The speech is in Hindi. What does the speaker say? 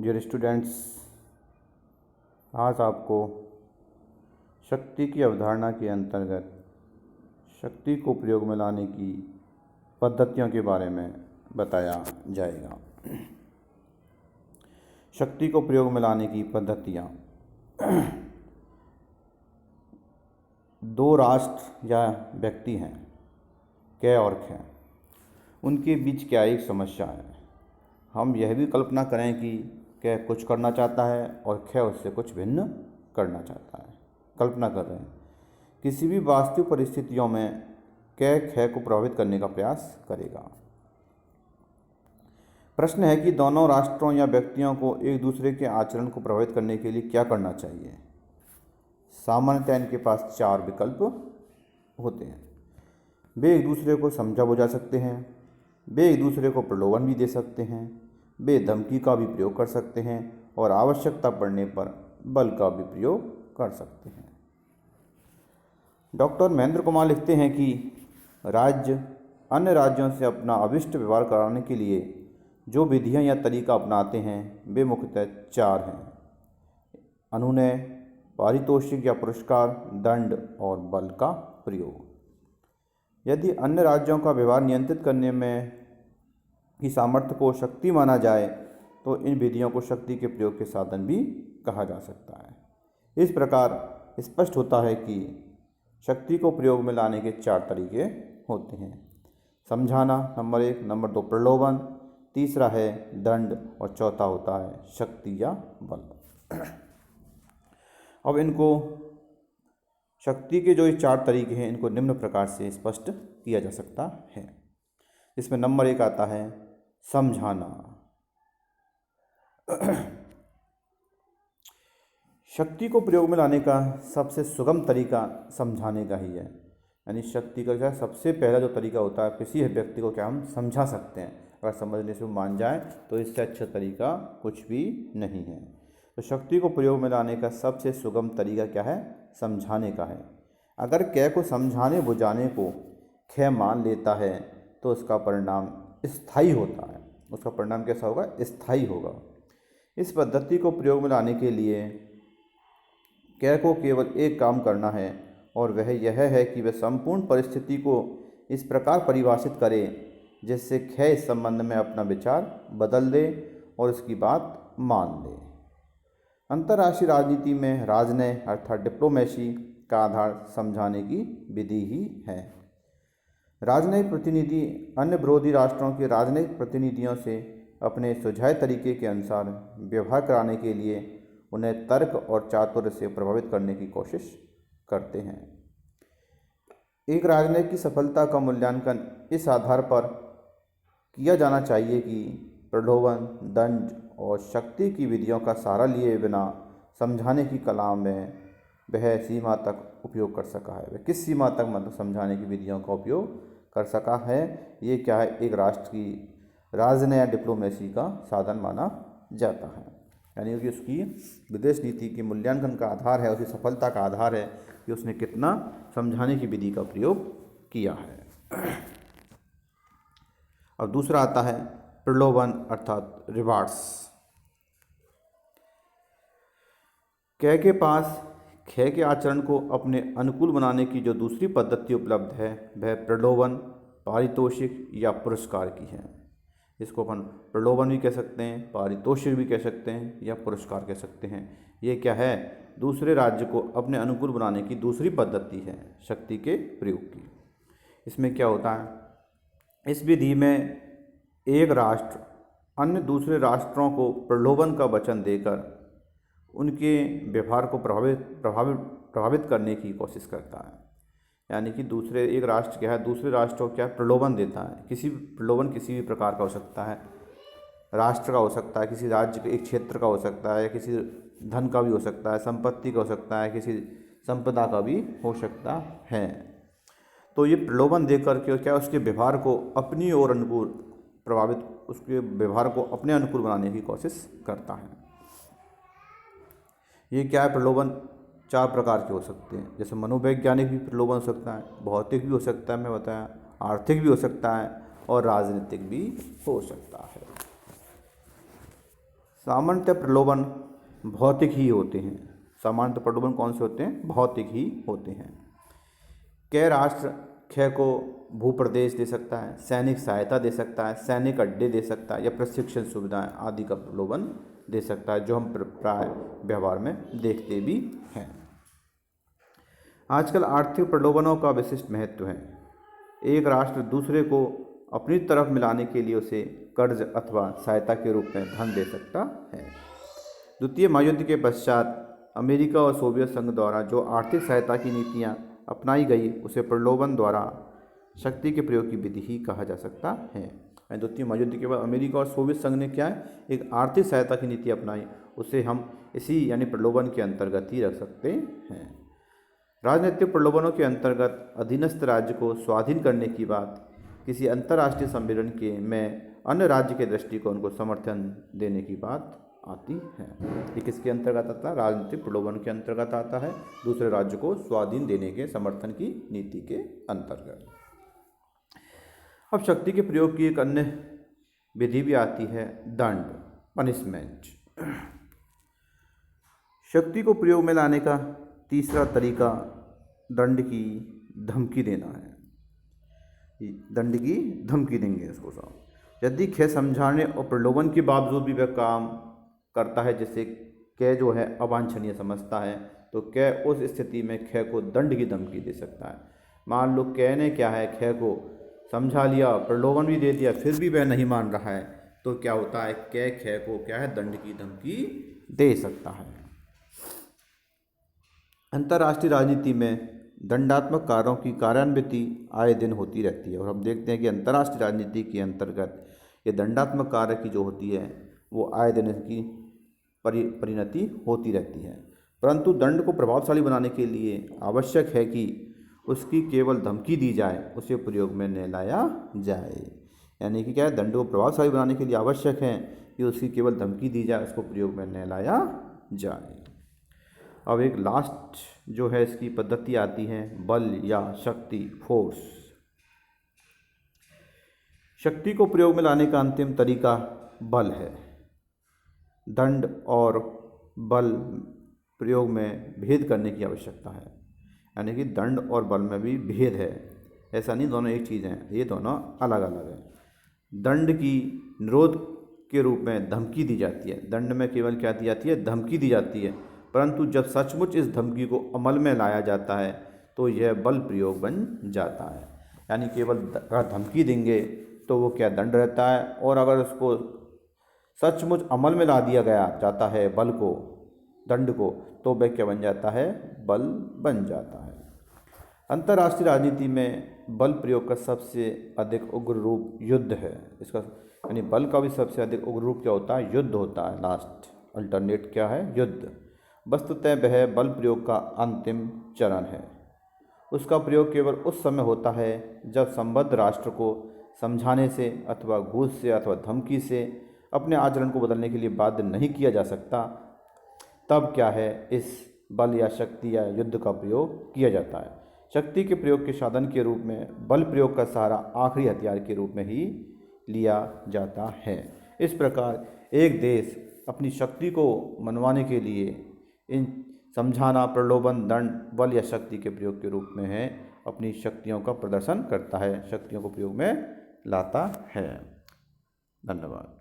डियर स्टूडेंट्स, आज आपको शक्ति की अवधारणा के अंतर्गत शक्ति को प्रयोग में लाने की पद्धतियों के बारे में बताया जाएगा। शक्ति को प्रयोग में लाने की पद्धतियाँ। दो राष्ट्र या व्यक्ति हैं, क और ख, उनके बीच क्या एक समस्या है। हम यह भी कल्पना करें कि क कुछ करना चाहता है और ख उससे कुछ भिन्न करना चाहता है। कल्पना कर रहे हैं, किसी भी वास्तविक परिस्थितियों में क ख को प्रभावित करने का प्रयास करेगा। प्रश्न है कि दोनों राष्ट्रों या व्यक्तियों को एक दूसरे के आचरण को प्रभावित करने के लिए क्या करना चाहिए। सामान्यतः इनके पास 4 विकल्प होते हैं। वे एक दूसरे को समझा बुझा सकते हैं, वे एक दूसरे को प्रलोभन भी दे सकते हैं, वे धमकी का भी प्रयोग कर सकते हैं और आवश्यकता पड़ने पर बल का भी प्रयोग कर सकते हैं। डॉक्टर महेंद्र कुमार लिखते हैं कि राज्य अन्य राज्यों से अपना अभिष्ट व्यवहार कराने के लिए जो विधियां या तरीका अपनाते हैं वे मुख्यतः 4 हैं: अनुनय, पारितोषिक या पुरस्कार, दंड और बल का प्रयोग। यदि अन्य राज्यों का व्यवहार नियंत्रित करने में की सामर्थ्य को शक्ति माना जाए तो इन विधियों को शक्ति के प्रयोग के साधन भी कहा जा सकता है। इस प्रकार स्पष्ट होता है कि शक्ति को प्रयोग में लाने के 4 तरीके होते हैं: समझाना नंबर 1, नंबर 2 प्रलोभन, तीसरा है दंड और चौथा होता है शक्ति या बल। अब इनको शक्ति के जो ये 4 तरीके हैं इनको निम्न प्रकार से स्पष्ट किया जा सकता है। इसमें नंबर 1 आता है समझाना। शक्ति को प्रयोग में लाने का सबसे सुगम तरीका समझाने का ही है। यानी शक्ति का क्या सबसे पहला जो तरीका होता है, किसी व्यक्ति को क्या हम समझा सकते हैं। अगर समझने से वो मान जाए तो इससे अच्छा तरीका कुछ भी नहीं है। तो शक्ति को प्रयोग में लाने का सबसे सुगम तरीका क्या है? समझाने का है। अगर क को समझाने बुझाने को ख मान लेता है तो उसका परिणाम स्थायी होता है। उसका परिणाम कैसा होगा? स्थायी होगा। इस पद्धति को प्रयोग में लाने के लिए क को केवल एक काम करना है और वह यह है कि वह संपूर्ण परिस्थिति को इस प्रकार परिभाषित करे जिससे ख इस संबंध में अपना विचार बदल दे और इसकी बात मान ले। अंतर्राष्ट्रीय राजनीति में राजनय अर्थात डिप्लोमेसी का आधार समझाने की विधि ही है। राजनयिक प्रतिनिधि अन्य विरोधी राष्ट्रों के राजनयिक प्रतिनिधियों से अपने सुझाए तरीके के अनुसार व्यवहार कराने के लिए उन्हें तर्क और चातुर्य से प्रभावित करने की कोशिश करते हैं। एक राजनयिक की सफलता का मूल्यांकन इस आधार पर किया जाना चाहिए कि प्रलोभन, दंड और शक्ति की विधियों का सहारा लिए बिना समझाने की कला में वह सीमा तक उपयोग कर सका है। वह किस सीमा तक मतलब समझाने की विधियों का उपयोग कर सका है। ये क्या है? एक राष्ट्र की राजनय या डिप्लोमेसी का साधन माना जाता है। यानी कि उसकी विदेश नीति के मूल्यांकन का आधार है, उसकी सफलता का आधार है कि उसने कितना समझाने की विधि का प्रयोग किया है। अब दूसरा आता है प्रलोभन अर्थात रिवार्ड्स। क के पास ख के आचरण को अपने अनुकूल बनाने की जो दूसरी पद्धति उपलब्ध है वह प्रलोभन, पारितोषिक या पुरस्कार की है। इसको अपन प्रलोभन भी कह सकते हैं, पारितोषिक भी कह सकते हैं या पुरस्कार कह सकते हैं। ये क्या है? दूसरे राज्य को अपने अनुकूल बनाने की दूसरी पद्धति है शक्ति के प्रयोग की। इसमें क्या होता है? इस विधि में एक राष्ट्र अन्य दूसरे राष्ट्रों को प्रलोभन का वचन देकर उनके व्यवहार को प्रभावित करने की कोशिश करता है। यानी कि दूसरे एक राष्ट्र क्या है, दूसरे राष्ट्र को क्या प्रलोभन देता है। प्रलोभन किसी भी प्रकार का हो सकता है, राष्ट्र का हो सकता है, किसी राज्य के एक क्षेत्र का हो सकता है, या किसी धन का भी हो सकता है, संपत्ति का हो सकता है, किसी संपदा का भी हो सकता है। तो ये प्रलोभन देकर के क्या उसके व्यवहार को अपनी ओर अनुकूल उसके व्यवहार को अपने अनुकूल बनाने की कोशिश करता है। ये क्या है? प्रलोभन 4 प्रकार के हो सकते हैं। जैसे मनोवैज्ञानिक भी प्रलोभन हो सकता है, भौतिक भी हो सकता है, मैं बताया, आर्थिक भी हो सकता है और राजनीतिक भी हो सकता है। सामान्यतः प्रलोभन भौतिक ही होते हैं। सामान्यतः प्रलोभन कौन से होते हैं? भौतिक ही होते हैं। कै राष्ट्र ख को भूप्रदेश दे सकता है, सैनिक सहायता दे सकता है, सैनिक अड्डे दे सकता है या प्रशिक्षण सुविधाएं आदि का प्रलोभन दे सकता है, जो हम प्राय व्यवहार में देखते भी हैं। आजकल आर्थिक प्रलोभनों का विशिष्ट महत्व है। एक राष्ट्र दूसरे को अपनी तरफ मिलाने के लिए उसे कर्ज अथवा सहायता के रूप में धन दे सकता है। द्वितीय महायुद्ध के पश्चात अमेरिका और सोवियत संघ द्वारा जो आर्थिक सहायता की नीतियाँ अपनाई गई उसे प्रलोभन द्वारा शक्ति के प्रयोग की विधि ही कहा जा सकता है। द्वितीय महायुद्ध के बाद अमेरिका और सोवियत संघ ने क्या है, एक आर्थिक सहायता की नीति अपनाई, उसे हम इसी यानी प्रलोभन के अंतर्गत ही रख सकते हैं। राजनीतिक प्रलोभनों के अंतर्गत अधीनस्थ राज्य को स्वाधीन करने की बात किसी अंतर्राष्ट्रीय सम्मेलन के में अन्य राज्य के दृष्टिकोण को समर्थन देने की बात आती है। ये किसके अंतर्गत आता है? राजनीतिक प्रलोभन के अंतर्गत आता है, दूसरे राज्य को स्वाधीन देने के समर्थन की नीति के अंतर्गत। अब शक्ति के प्रयोग की एक अन्य विधि भी आती है, दंड, पनिशमेंट। शक्ति को प्रयोग में लाने का तीसरा तरीका दंड की धमकी देना है। दंड की धमकी देंगे इसको साहब। यदि ख समझाने और प्रलोभन के बावजूद भी वह काम करता है जिसे क जो है अवांछनीय समझता है, तो क उस स्थिति में ख को दंड की धमकी दे सकता है। मान लो क ने क्या है, ख को समझा लिया, प्रलोभन भी दे दिया, फिर भी वह नहीं मान रहा है, तो क्या होता है, ख को क्या है, दंड की धमकी दे सकता है। अंतर्राष्ट्रीय राजनीति में दंडात्मक कार्यों की कार्यान्विति आए दिन होती रहती है, और हम देखते हैं कि अंतर्राष्ट्रीय राजनीति के अंतर्गत ये दंडात्मक कार्य की जो होती है वो आए दिन इसकी परिणति होती रहती है। परंतु दंड को प्रभावशाली बनाने के लिए आवश्यक है कि उसकी केवल धमकी दी जाए, उसे प्रयोग में न लाया जाए। यानी कि क्या है, दंड को प्रभावशाली बनाने के लिए आवश्यक है कि उसकी केवल धमकी दी जाए, उसको प्रयोग में न लाया जाए। अब एक लास्ट जो है इसकी पद्धति आती है, बल या शक्ति, फोर्स। शक्ति को प्रयोग में लाने का अंतिम तरीका बल है। दंड और बल प्रयोग में भेद करने की आवश्यकता है, यानी कि दंड और बल में भी भेद है, ऐसा नहीं दोनों एक चीज़ हैं, ये दोनों अलग अलग हैं। दंड की निरोध के रूप में धमकी दी जाती है, दंड में केवल क्या दी जाती है, धमकी दी जाती है, परंतु जब सचमुच इस धमकी को अमल में लाया जाता है तो यह बल प्रयोग बन जाता है। यानी केवल अगर धमकी देंगे तो वो क्या, दंड रहता है, और अगर उसको सचमुच अमल में ला दिया गया जाता है बल को, दंड को, तो वह क्या बन जाता है, बल बन जाता है। अंतर्राष्ट्रीय राजनीति में बल प्रयोग का सबसे अधिक उग्र रूप युद्ध है। इसका यानी बल का भी सबसे अधिक उग्र रूप क्या होता है, युद्ध होता है। लास्ट अल्टरनेट क्या है, युद्ध। वस्तुतः वह बल प्रयोग का अंतिम चरण है। उसका प्रयोग केवल उस समय होता है जब संबद्ध राष्ट्र को समझाने से अथवा घूस से अथवा धमकी से अपने आचरण को बदलने के लिए बाध्य नहीं किया जा सकता, तब क्या है, इस बल या शक्ति या युद्ध का प्रयोग किया जाता है। शक्ति के प्रयोग के साधन के रूप में बल प्रयोग का सहारा आखिरी हथियार के रूप में ही लिया जाता है। इस प्रकार एक देश अपनी शक्ति को मनवाने के लिए इन समझाना, प्रलोभन, दंड, बल या शक्ति के प्रयोग के रूप में है अपनी शक्तियों का प्रदर्शन करता है, शक्तियों को प्रयोग में लाता है। धन्यवाद।